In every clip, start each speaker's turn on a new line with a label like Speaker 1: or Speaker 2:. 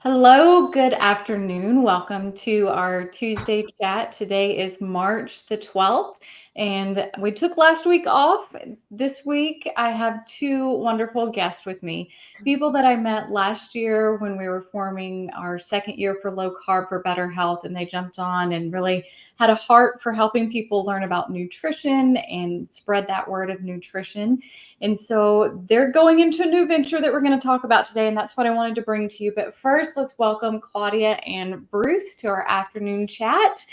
Speaker 1: Hello, good afternoon. Welcome to our Tuesday chat. Today is March the 12th, and we took last week off. This week, I have two wonderful guests with me, people that I met last year when we were forming our second year for Low Carb for Better Health, and they jumped on and really had a heart for helping people learn about nutrition and spread that word of nutrition. And so they're going into a new venture that we're going to talk about today, and that's what I wanted to bring to you. But first, let's welcome Claudia and Bruce to our afternoon chat.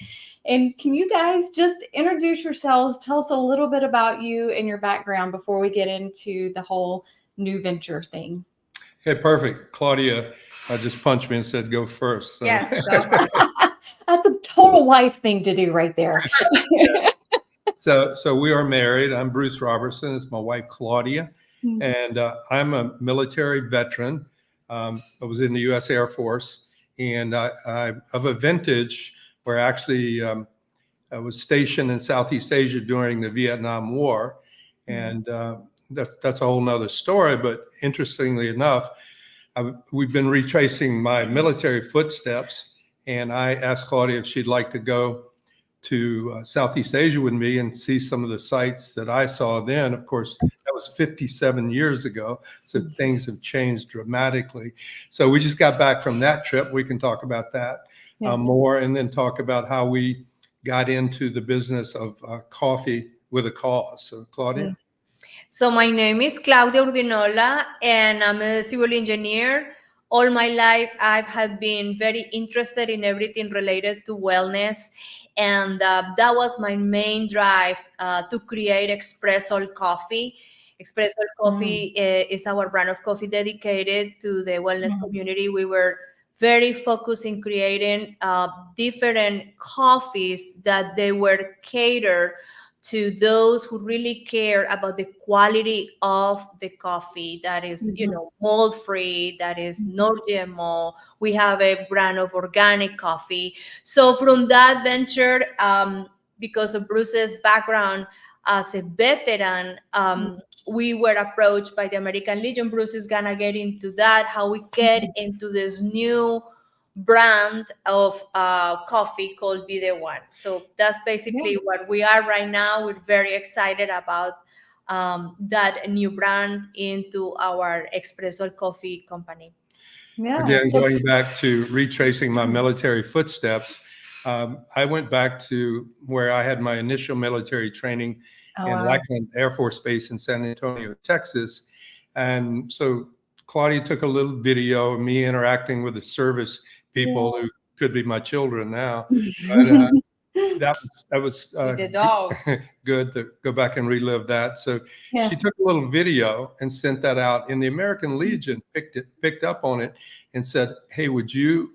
Speaker 1: And can you guys just introduce yourselves? Tell us a little bit about you and your background before we get into the whole new venture thing.
Speaker 2: Okay, perfect. Claudia just punched me and said, go first. So.
Speaker 3: Yes, go first.
Speaker 1: That's a total wife thing to do right there.
Speaker 2: Yeah. So we are married. I'm Bruce Robertson. It's my wife, Claudia. Mm-hmm. And I'm a military veteran. I was in the U.S. Air Force. And I'm of a vintage where actually I was stationed in Southeast Asia during the Vietnam War. And that's a whole nother story. But interestingly enough, we've been retracing my military footsteps. And I asked Claudia if she'd like to go to Southeast Asia with me and see some of the sites that I saw then. Of course, that was 57 years ago. So things have changed dramatically. So we just got back from that trip. We can talk about that more, and then talk about how we got into the business of coffee with a cause. So Claudia.
Speaker 3: So my name is Claudia Urdinola, and I'm a civil engineer. All my life, I have been very interested in everything related to wellness. And that was my main drive to create Espresso Coffee. Espresso Coffee is our brand of coffee dedicated to the wellness community. We were very focused in creating different coffees that they were catered to those who really care about the quality of the coffee that is, mold-free, that is no GMO. We have a brand of organic coffee. So from that venture, because of Bruce's background as a veteran, we were approached by the American Legion. Bruce is gonna get into that, how we get into this new brand of coffee called Be The One. So that's basically what we are right now. We're very excited about that new brand into our Espresso Coffee company.
Speaker 1: Yeah.
Speaker 2: Again, going back to retracing my military footsteps, I went back to where I had my initial military training in Lackland Air Force Base in San Antonio, Texas. And so Claudia took a little video of me interacting with the service people who could be my children now. But, that was
Speaker 3: the dogs.
Speaker 2: Good to go back and relive that. So she took a little video and sent that out, and the American Legion picked up on it and said, hey, would you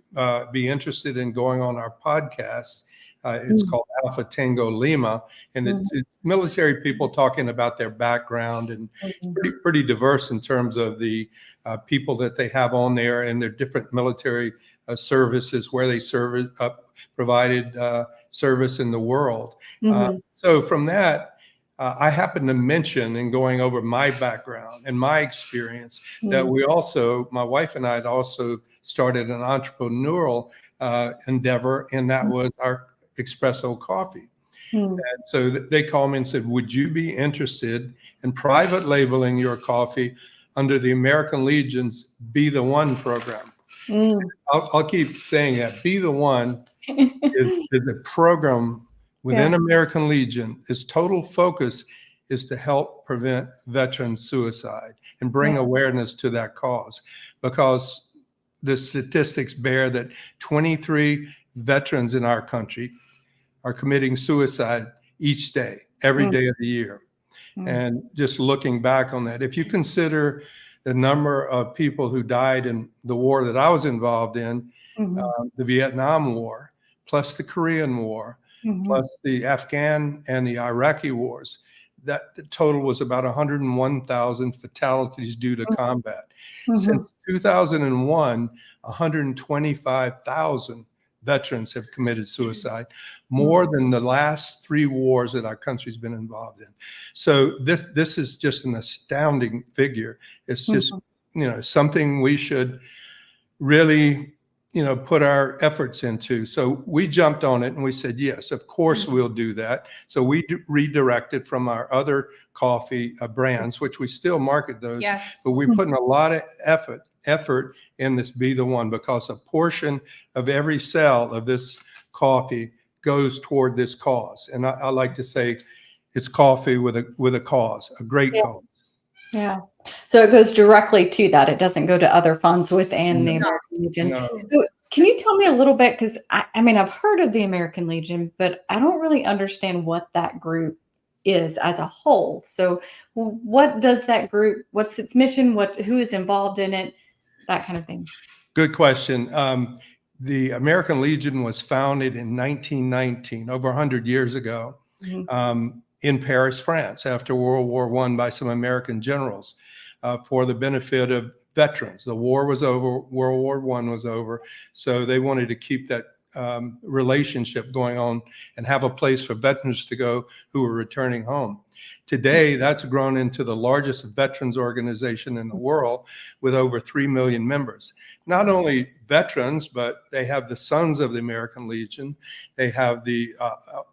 Speaker 2: be interested in going on our podcast? It's called Alpha Tango Lima, and it's military people talking about their background, and pretty diverse in terms of the people that they have on there and their different military services, where they provided service in the world. So from that, I happened to mention, in going over my background and my experience, that my wife and I had also started an entrepreneurial endeavor, and that was our Espresso Coffee. And so they called me and said, would you be interested in private labeling your coffee under the American Legion's Be The One program? I'll keep saying that. Be The One is a program within American Legion. Its total focus is to help prevent veteran suicide and bring awareness to that cause, because the statistics bear that 23 veterans in our country are committing suicide each day, every day of the year. And just looking back on that, if you consider the number of people who died in the war that I was involved in, the Vietnam War, plus the Korean War, plus the Afghan and the Iraqi wars, that the total was about 101,000 fatalities due to combat. Since 2001, 125,000 veterans have committed suicide, more than the last 3 wars that our country's been involved in. So this is just an astounding figure. It's just something we should really put our efforts into. So we jumped on it and we said, yes, of course we'll do that. So we redirected from our other coffee brands, which we still market those, but we're putting a lot of effort in this Be the One, because a portion of every sale of this coffee goes toward this cause. And I like to say it's coffee with a cause, a great cause.
Speaker 1: Yeah. So it goes directly to that. It doesn't go to other funds within the American Legion.
Speaker 2: No.
Speaker 1: So can you tell me a little bit, because I mean, I've heard of the American Legion, but I don't really understand what that group is as a whole. So what does that group, what's its mission? Who is involved in it? That kind of thing.
Speaker 2: Good question. The American Legion was founded in 1919, over 100 years ago, in Paris, France, after World War I, by some American generals, for the benefit of veterans. The war was over, World War I was over, so they wanted to keep that relationship going on and have a place for veterans to go who were returning home. Today, that's grown into the largest veterans organization in the world, with over 3 million members. Not only veterans, but they have the Sons of the American Legion. They have the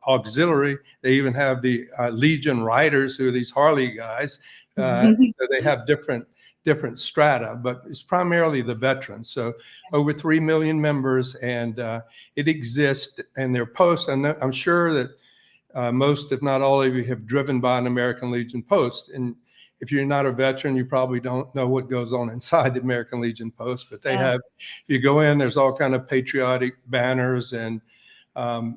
Speaker 2: auxiliary. They even have the Legion Riders, who are these Harley guys. So they have different strata, but it's primarily the veterans. So over 3 million members, and it exists. And their posts, and I'm sure that most, if not all of you, have driven by an American Legion post. And if you're not a veteran, you probably don't know what goes on inside the American Legion post. But they have, if you go in, there's all kind of patriotic banners and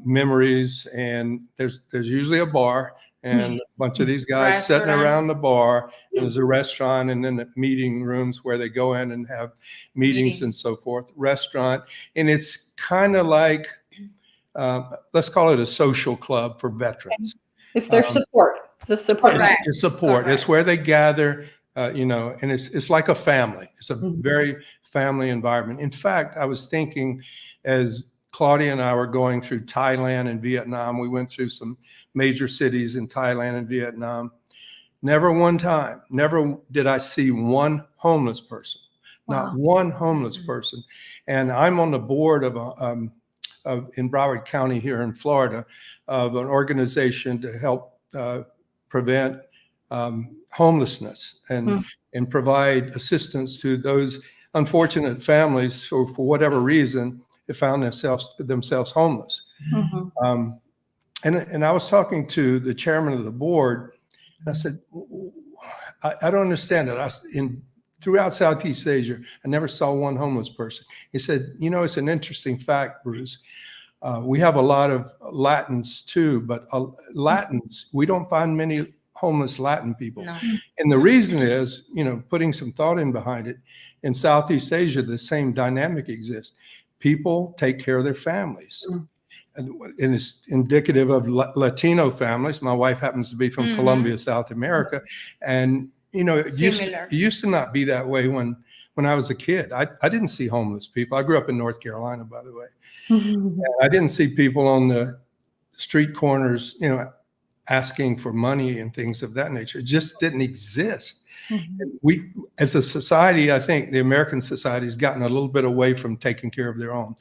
Speaker 2: memories, and there's usually a bar and a bunch of these guys sitting around the bar. And there's a restaurant, and then the meeting rooms where they go in and have meetings and so forth. Restaurant, and it's kind of like, let's call it a social club for veterans.
Speaker 1: It's their support. It's a support.
Speaker 2: It's support. It's where they gather, and it's like a family. It's a very family environment. In fact, I was thinking, as Claudia and I were going through Thailand and Vietnam, we went through some major cities in Thailand and Vietnam. Never did I see one homeless person. Not one homeless person. And I'm on the board of in Broward County here in Florida, of an organization to help prevent homelessness and provide assistance to those unfortunate families who, for whatever reason, have found themselves homeless. And I was talking to the chairman of the board, and I said, I don't understand it. Throughout Southeast Asia, I never saw one homeless person. He said, it's an interesting fact, Bruce. We have a lot of Latins too, but Latins, we don't find many homeless Latin people. No. And the reason is, putting some thought in behind it, in Southeast Asia, the same dynamic exists. People take care of their families. And it's indicative of Latino families. My wife happens to be from Colombia, South America. And it used to not be that way when I was a kid. I didn't see homeless people. I grew up in North Carolina, by the way. I didn't see people on the street corners, asking for money and things of that nature. It just didn't exist. We, as a society, I think the American society has gotten a little bit away from taking care of their own.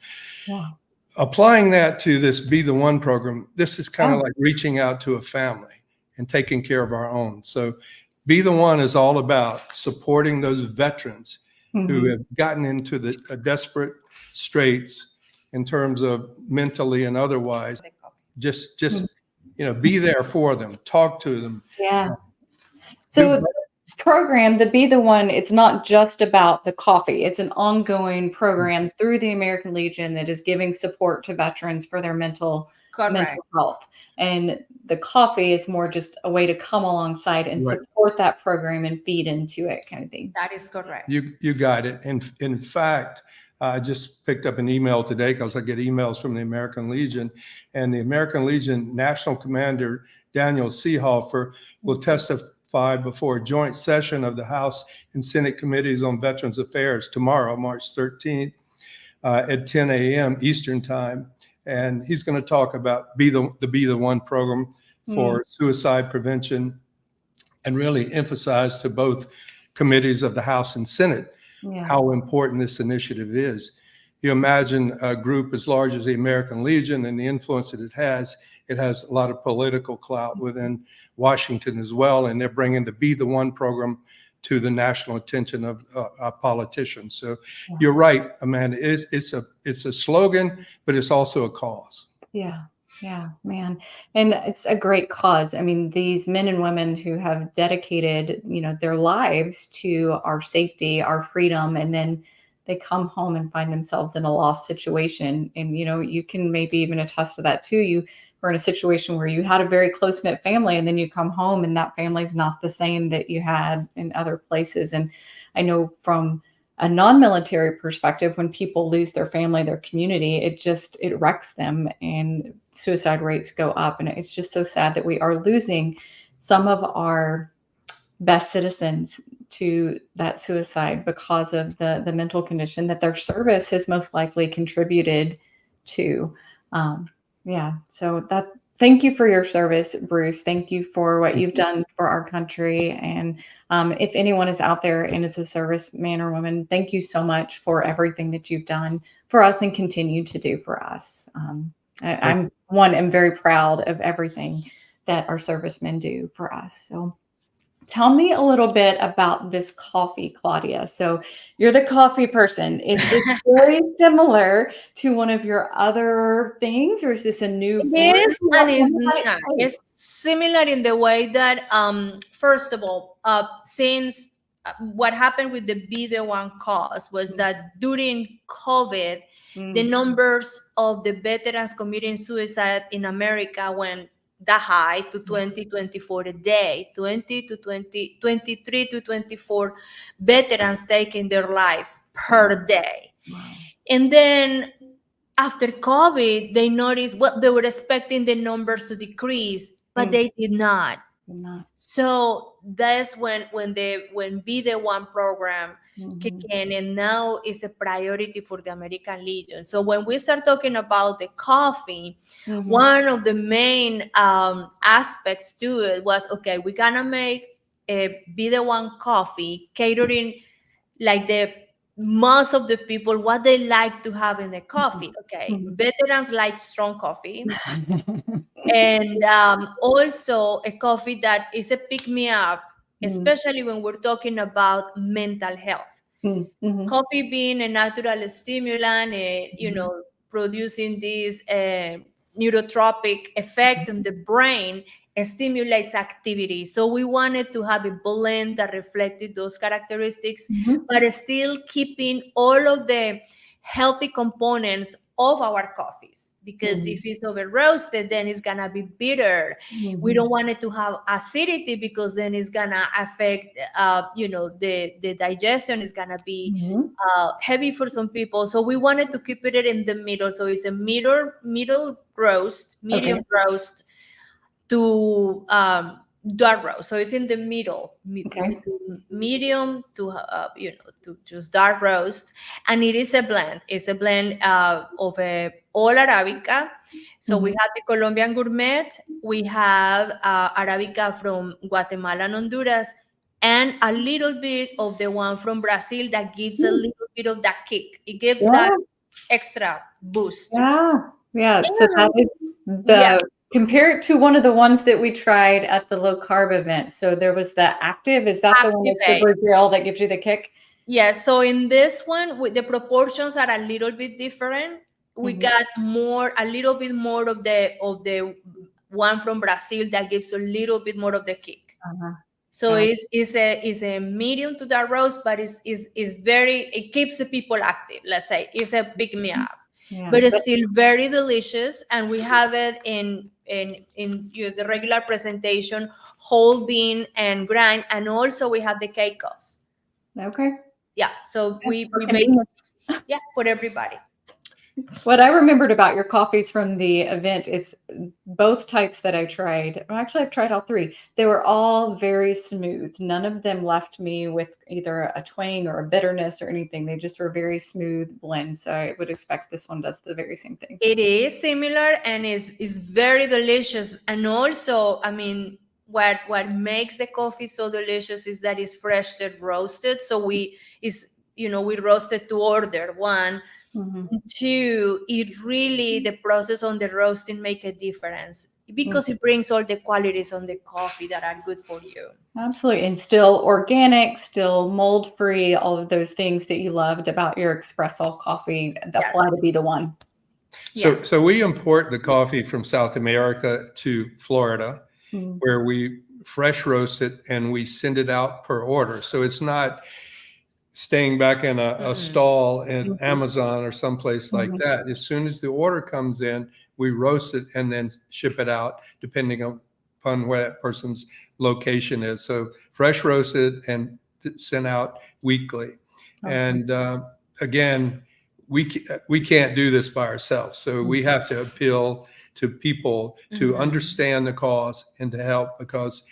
Speaker 1: Wow.
Speaker 2: Applying that to this Be the One program, this is kind of like reaching out to a family and taking care of our own. So Be the One is all about supporting those veterans who have gotten into the desperate straits in terms of mentally and otherwise. Just be there for them, talk to them.
Speaker 1: Yeah. So the program, the Be the One, it's not just about the coffee. It's an ongoing program through the American Legion that is giving support to veterans for their mental health. And the coffee is more just a way to come alongside and support that program and feed into it, kind of thing.
Speaker 3: That is correct.
Speaker 2: You got it. And in fact, I just picked up an email today, because I get emails from the American Legion, and the American Legion National Commander Daniel Seehofer will testify before a joint session of the House and Senate Committees on Veterans Affairs tomorrow, March 13th, at 10 a.m. Eastern Time. And he's going to talk about the Be the One program for suicide prevention, and really emphasize to both committees of the House and Senate how important this initiative is. you imagine a group as large as the American Legion and the influence that it has a lot of political clout within Washington as well. And they're bringing the Be the One program to the national attention of politicians. So you're right, Amanda. It's a slogan, but it's also a cause.
Speaker 1: Yeah. Yeah, man. And it's a great cause. I mean, these men and women who have dedicated, their lives to our safety, our freedom, and then they come home and find themselves in a lost situation. And, you can maybe even attest to that too. You were in a situation where you had a very close-knit family, and then you come home and that family's not the same that you had in other places. And I know from a non-military perspective, when people lose their family, their community, it wrecks them, and suicide rates go up. And it's just so sad that we are losing some of our best citizens to that suicide because of the mental condition that their service has most likely contributed to. So thank you for your service, Bruce. Thank you for what you've done for our country. And if anyone is out there and is a serviceman or woman, thank you so much for everything that you've done for us and continue to do for us. I'm very proud of everything that our servicemen do for us. So tell me a little bit about this coffee, Claudia. So you're the coffee person. Is this very similar to one of your other things, or is this a new?
Speaker 3: Yes, and it's not. It's similar in the way that, first of all, since what happened with the Be the One cause was that during COVID, the numbers of the veterans committing suicide in America went that high to 20-24 a day, 23 to 24 veterans taking their lives per day.
Speaker 1: Wow.
Speaker 3: And then after COVID, they noticed, they were expecting the numbers to decrease, but they did not. So that's when Be the One program kicked in, and now it's a priority for the American Legion. So when we start talking about the coffee, one of the main aspects to it was, okay, we're gonna make a Be the One coffee catering like most of the people what they like to have in the coffee. Okay, veterans like strong coffee. And also a coffee that is a pick-me-up, especially when we're talking about mental health. Coffee being a natural stimulant, producing this neurotropic effect on the brain, stimulates activity. So we wanted to have a blend that reflected those characteristics, but still keeping all of the healthy components of our coffees, because if it's over roasted, then it's gonna be bitter. We don't want it to have acidity, because then it's gonna affect the digestion is gonna be heavy for some people. So we wanted to keep it in the middle, so it's a medium roast to dark roast. So it's in the middle, medium to to just dark roast. And it is a blend. It's a blend of all Arabica. So we have the Colombian Gourmet, we have Arabica from Guatemala and Honduras, and a little bit of the one from Brazil that gives a little bit of that kick. It gives that extra boost.
Speaker 1: Yeah. So that is compare it to one of the ones that we tried at the Low Carb event. So there was the Active. Is that the one with super grill that gives you the kick?
Speaker 3: Yes. So in this one, the proportions are a little bit different. We got a little bit more of the one from Brazil that gives a little bit more of the kick. So it's a medium to dark roast, but it keeps the people active. Let's say it's a pick me up. But it's still very delicious, and we have it in the regular presentation, whole bean and grind, and also we have the K-Cups.
Speaker 1: Okay.
Speaker 3: Yeah, so we make for everybody.
Speaker 1: What I remembered about your coffees from the event is both types that I tried. Well, actually, I've tried all three. They were all very smooth. None of them left me with either a twang or a bitterness or anything. They just were very smooth blends. So I would expect this one does the very same thing.
Speaker 3: It is similar and is very delicious. And also, I mean, what makes the coffee so delicious is that it's freshly roasted. So we roasted to order, one.
Speaker 1: Mhm.
Speaker 3: Two, it really, the process on the roasting make a difference because it brings all the qualities on the coffee that are good for you.
Speaker 1: Absolutely. And still organic, still mold free, all of those things that you loved about your espresso coffee that apply to Be the One.
Speaker 2: So we import the coffee from South America to Florida, where we fresh roast it and we send it out per order. So it's not staying back in a stall in Amazon or someplace like that. As soon as the order comes in, we roast it and then ship it out, depending upon where that person's location is. So fresh roasted and sent out weekly.
Speaker 1: Awesome.
Speaker 2: And again, we can't do this by ourselves. So we have to appeal to people to understand the cause and to help, because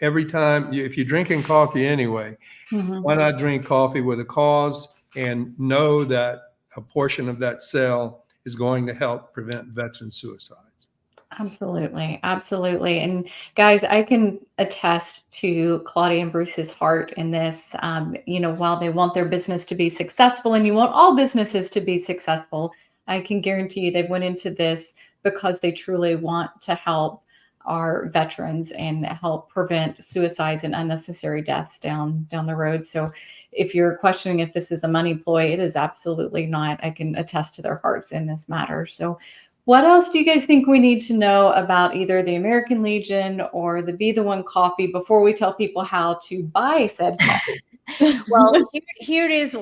Speaker 2: every time, if you're drinking coffee anyway, why not drink coffee with a cause and know that a portion of that sale is going to help prevent veteran suicides?
Speaker 1: Absolutely. Absolutely. And guys, I can attest to Claudia and Bruce's heart in this. While they want their business to be successful, and you want all businesses to be successful, I can guarantee you they went into this because they truly want to help our veterans and help prevent suicides and unnecessary deaths down the road. So if you're questioning if this is a money ploy, it is absolutely not. I can attest to their hearts in this matter. So what else do you guys think we need to know about either the American Legion or the Be the One coffee before we tell people how to buy said coffee?
Speaker 3: Well, here is,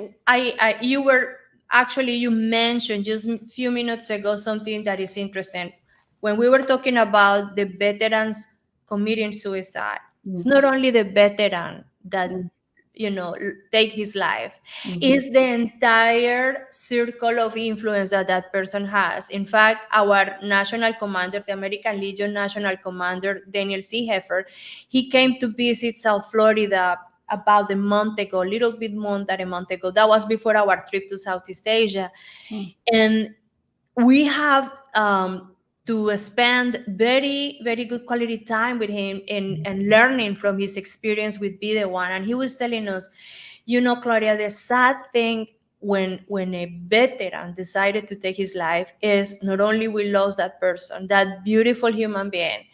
Speaker 3: you mentioned just a few minutes ago something that is interesting. When we were talking about the veterans committing suicide, it's not only the veteran that take his life. It's the entire circle of influence that person has. In fact, our national commander, the American Legion national commander, Daniel C. Heffer, he came to visit South Florida about a month ago, a little bit more than a month ago. That was before our trip to Southeast Asia. And we have to spend very, very good quality time with him and learning from his experience with Be the One. And he was telling us, Claudia, the sad thing when a veteran decided to take his life is not only we lost that person, that beautiful human being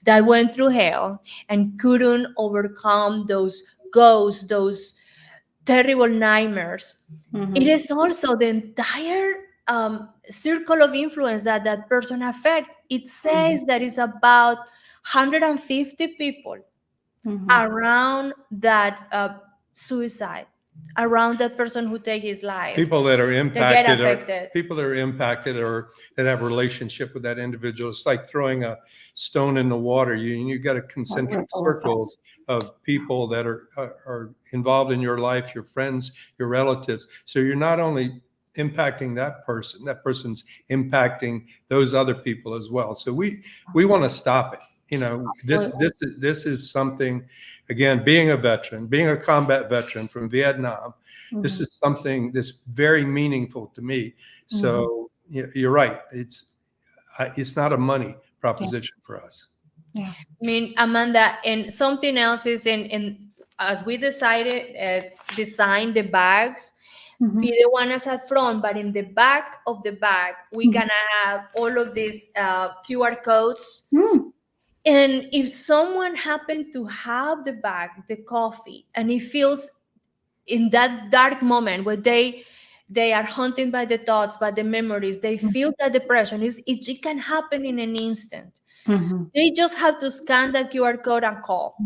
Speaker 3: that went through hell and couldn't overcome those ghosts, those terrible nightmares. It is also the entire circle of influence that person affect. It says that it's about 150 people around that suicide, around that person who take his life.
Speaker 2: People that are impacted,
Speaker 3: get affected.
Speaker 2: People that are impacted or that have a relationship with that individual. It's like throwing a stone in the water. You got a concentric circles of people that are involved in your life, your friends, your relatives. So you're not only impacting that person's impacting those other people as well. So we want to stop it. This is something, again, being a veteran, being a combat veteran from Vietnam, this is something that's very meaningful to me. So you're right. It's not a money proposition for us.
Speaker 1: Yeah.
Speaker 3: I mean, Amanda, and something else is in as we decided design the bags, Be the One as at front, but in the back of the bag, we're gonna have all of these QR codes. And if someone happened to have the bag, the coffee, and it feels in that dark moment where they are haunted by the thoughts, by the memories, they feel that depression, it can happen in an instant. They just have to scan that QR code and call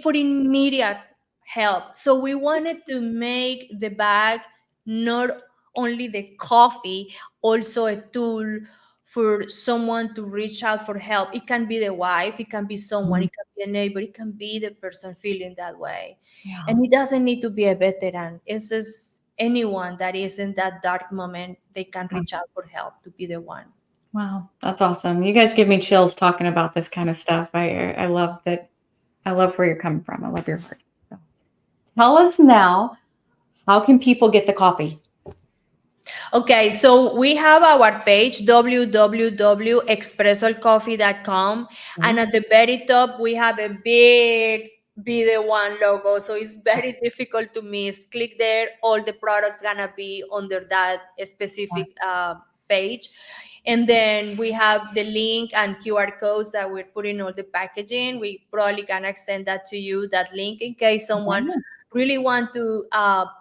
Speaker 3: for immediate help. So we wanted to make the bag not only the coffee, also a tool for someone to reach out for help. It can be the wife, it can be someone, it can be a neighbor, it can be the person feeling that way. Yeah. And it doesn't need to be a veteran. It's just anyone that is in that dark moment, they can reach out for help to Be the One.
Speaker 1: Wow, that's awesome. You guys give me chills talking about this kind of stuff. I love that. I love where you're coming from. I love your heart. So, tell us now, how can people get the coffee?
Speaker 3: Okay, so we have our page, www.expressolcoffee.com. And at the very top, we have a big be the one logo. So it's very difficult to miss. Click there, all the products gonna be under that specific page. And then we have the link and QR codes that we're putting all the packaging. We probably gonna extend that to you, that link, in case someone really want to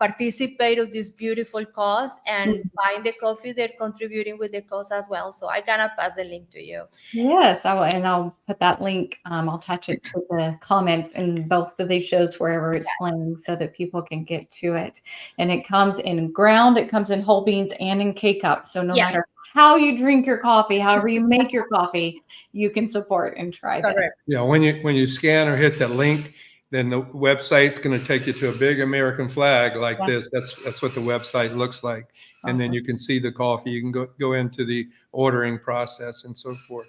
Speaker 3: participate of this beautiful cause and buying the coffee. They're contributing with the cause as well. So I gonna pass the link to you.
Speaker 1: Yes, I'll put that link. I'll attach it to the comments in both of these shows wherever it's playing, so that people can get to it. And it comes in ground, it comes in whole beans, and in K-cups. So no matter how you drink your coffee, however you make your coffee, you can support and try this.
Speaker 2: Yeah, when you scan or hit that link, then the website's going to take you to a big American flag like this. That's what the website looks like. And then you can see the coffee. You can go into the ordering process and so forth.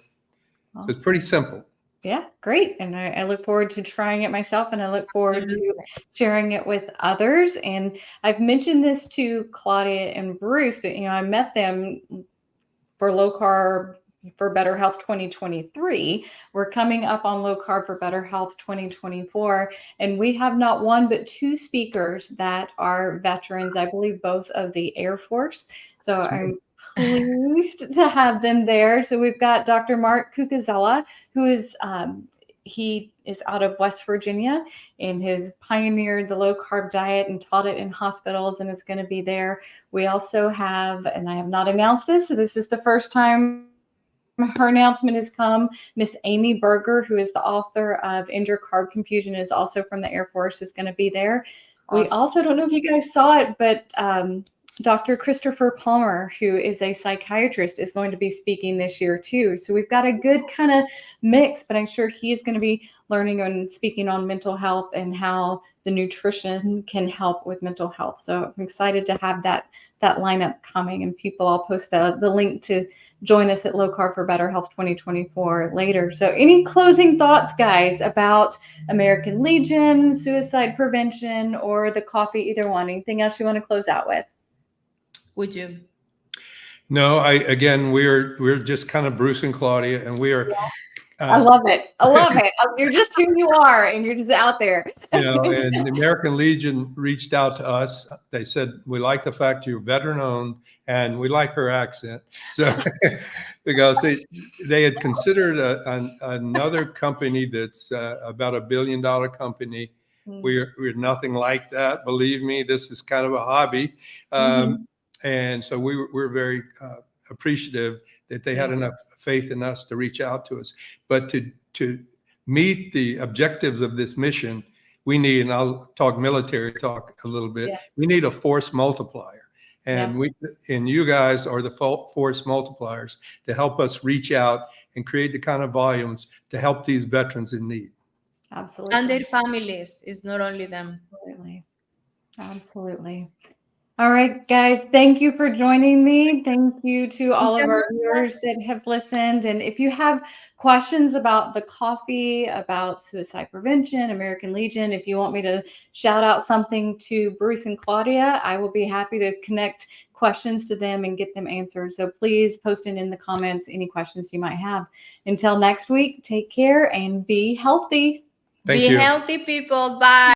Speaker 2: So it's pretty simple.
Speaker 1: Yeah, great. And I look forward to trying it myself, and I look forward to sharing it with others. And I've mentioned this to Claudia and Bruce, but I met them for Low Carb for Better Health 2023. We're coming up on Low Carb for Better Health 2024, and we have not one but two speakers that are veterans, I believe both of the Air Force. So I'm pleased to have them there. So we've got Dr. Mark Cucuzella, who is he is out of West Virginia and has pioneered the low carb diet and taught it in hospitals, and it's going to be there. We also have, and I have not announced this, so this is the first time her announcement has come, Miss Amy Berger, who is the author of End Your Carb Confusion, is also from the Air Force, is going to be there. Awesome. We also, don't know if you guys saw it, but Dr. Christopher Palmer, who is a psychiatrist, is going to be speaking this year too. So we've got a good kind of mix, but I'm sure he's going to be learning and speaking on mental health and how the nutrition can help with mental health. So I'm excited to have that lineup coming, and people, I'll post the link to join us at Low Carb for Better Health 2024 later. So any closing thoughts, guys, about American Legion, suicide prevention, or the coffee, either one? Anything else you want to close out with?
Speaker 3: Would you?
Speaker 2: No, we're just kind of Bruce and Claudia, and we are.
Speaker 1: I love it. I love it. You're just who you are, and you're just out there.
Speaker 2: And the American Legion reached out to us. They said, we like the fact you're veteran owned, and we like her accent. So because they had considered another company that's about $1 billion company. We're nothing like that. Believe me, this is kind of a hobby. And so we're very appreciative that they had enough faith in us to reach out to us. But to meet the objectives of this mission, we need, and I'll talk military talk a little bit, we need a force multiplier. And you guys are the force multipliers to help us reach out and create the kind of volumes to help these veterans in need.
Speaker 1: Absolutely.
Speaker 3: And their families. It's not only them.
Speaker 1: Absolutely. All right, guys, thank you for joining me. Thank you to all of our viewers that have listened. And if you have questions about the coffee, about suicide prevention, American Legion, if you want me to shout out something to Bruce and Claudia, I will be happy to connect questions to them and get them answered. So please post it in the comments, any questions you might have. Until next week, take care and be healthy.
Speaker 2: Thank you.
Speaker 3: Be healthy, people. Bye.